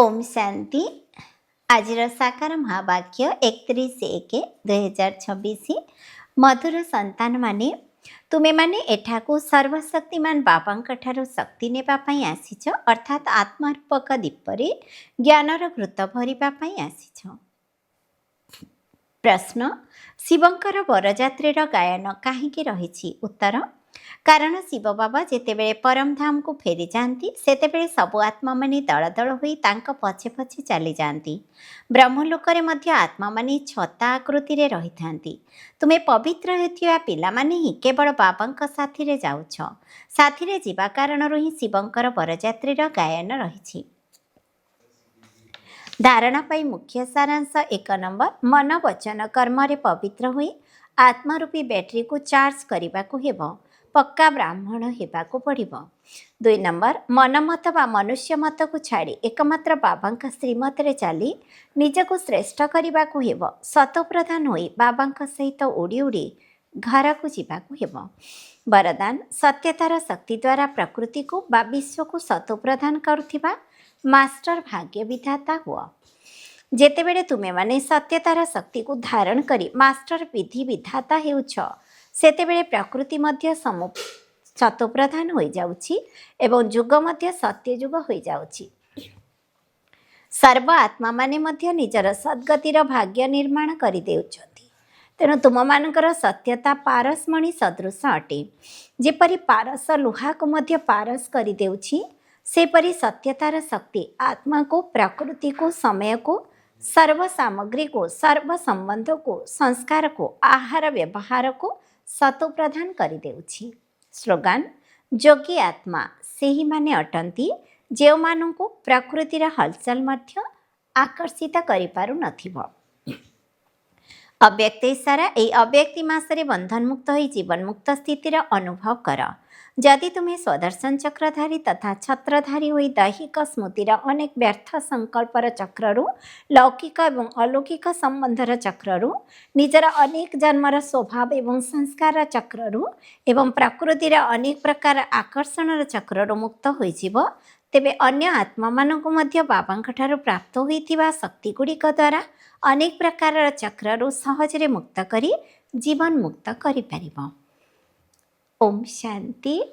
ओम शांति। आज साकार महावाक्य 31/1/2026 मधुर संतान माने तुमे माने एठाकू सर्वशक्तिमान बाबांक ठारू शक्ति नेबा पई आसीछ, अर्थात आत्मार्पक दीपरे ज्ञानर घृत भरिबा पई आसीछ। प्रश्न, शिवंकर बरजात्रीर गायन काहींकी रहिछि? उत्तर, कारण शिव बाबा जेतेबेले परमधाम को फेरी जाती सेतेबेले सबु आत्मा माने दल दल होई तांका पछे पछे चली जाती। ब्रह्मलोकरे मध्य आत्मा माने छता आकृति रे रही थांती। तुमे पवित्र हेतिया पिला माने ही केवल बाबांक साथी रे जाउछ। साथी रे जीवा कारणरु ही शिवंकर बरजात्रीर गायन रहिछि। धारणा पाई मुख्य सारांश 1 नंबर, मन वचन कर्म रे पवित्र हुई आत्मारूपी बैटरी को चार्ज करने को हेबो। पक्का ब्राह्मण हेबाको पड़िबो। 2 नंबर, मनमत बा मनुष्य मत को छाड़ी एकमात्र बाबांका श्रीमत रे चली निजको श्रेष्ठ करने को हेबो। सतप्रधान होई बाबांका सहित उड़ी उड़ी घर को जीवाको हेबो। वरदान, सत्यतार शक्ति द्वारा प्रकृति को बा विश्व को सतप्रधान करुथिबा मास्टर भाग्य विधाता हुआ। जेतेबेले तुमे माने सत्यतार शक्ति को धारण करी मास्टर विधि विधाता हेउछ, सेतेबेले प्रकृति मध्य सतप्रधान हो जाउछि एवं जुग मध्य सत्य जुग हो जाउछि। सर्व आत्मा माने मध्य निजर सद्गतिर भाग्य निर्माण करि देउछथि। तेणु तुम मानकर सत्यता पारसमणि सदृश अटे। जेपरि पारस लुहा को मध्य पारस करि देउछि, सेपरि सत्यतार शक्ति आत्मा को, प्रकृति को, समय को, सर्व सामग्री को, सर्व संबंध को, संस्कार को, आहार व्यवहार को सतप्रधान करि देउछि। स्लोगान, जोगी आत्मा सेही माने अटंती जेउ मानंकु प्रकृतिर हलचल मध्य आकर्षित करि पारु नथिबो। अव्यक्त इशारा, एई अव्यक्ति मासरे बंधन मुक्त होई जीवन मुक्त स्थितिर अनुभव कर। जदि तुम्हें स्वदर्शन चक्रधारी तथा छत्रधारी होई दैहिक स्मृतिर अनेक व्यर्थ संकल्पर चक्ररू, लौकिक एवं अलौकिक संबंधर चक्ररू, निजर अनेक जन्मर स्वभाव एवं संस्कार चक्ररू एवं प्रकृतिर अनेक प्रकार आकर्षणर चक्ररू मुक्त होइजिब, तेबे अन्य आत्मा मानकु मध्य बाबांक ठारू प्राप्त होइथिबा शक्ति गुड़िक द्वारा अनेक प्रकार चक्ररू सहजरे मुक्त करी जीवन मुक्त करि पारिबो। ओम शांति।